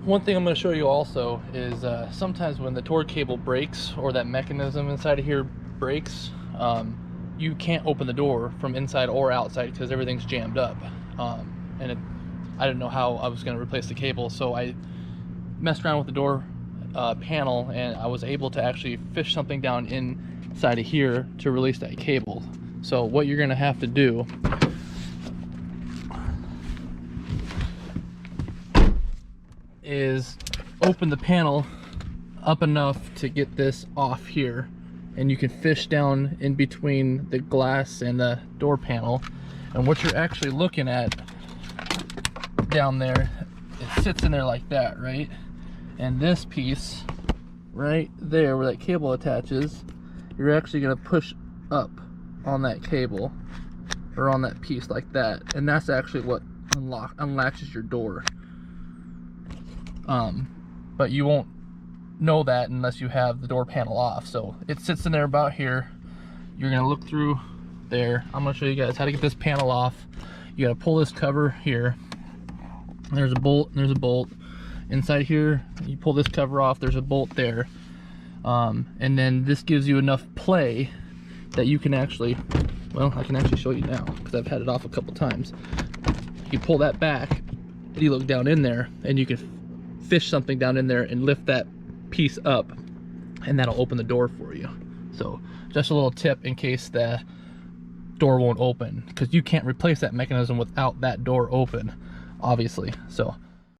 one thing I'm going to show you also is sometimes when the torque cable breaks or that mechanism inside of here breaks, you can't open the door from inside or outside because everything's jammed up. I didn't know how I was going to replace the cable, so I messed around with the door panel, and I was able to actually fish something down inside of here to release that cable. So what you're going to have to do is open the panel up enough to get this off here, and you can fish down in between the glass and the door panel. And what you're actually looking at down there, it sits in there like that, right? And this piece right there where that cable attaches, you're actually going to push up on that cable or on that piece like that, and that's actually what unlatches your door. But you won't know that unless you have the door panel off. So it sits in there about here. You're gonna look through there. I'm gonna show you guys how to get this panel off. You gotta pull this cover here. There's a bolt, and there's a bolt. Inside here, you pull this cover off, there's a bolt there. And then this gives you enough play that you can actually, well, I can actually show you now because I've had it off a couple times. You pull that back, and you look down in there, and you can fish something down in there and lift that piece up, and that'll open the door for you. So just a little tip in case the door won't open, because you can't replace that mechanism without that door open, obviously. So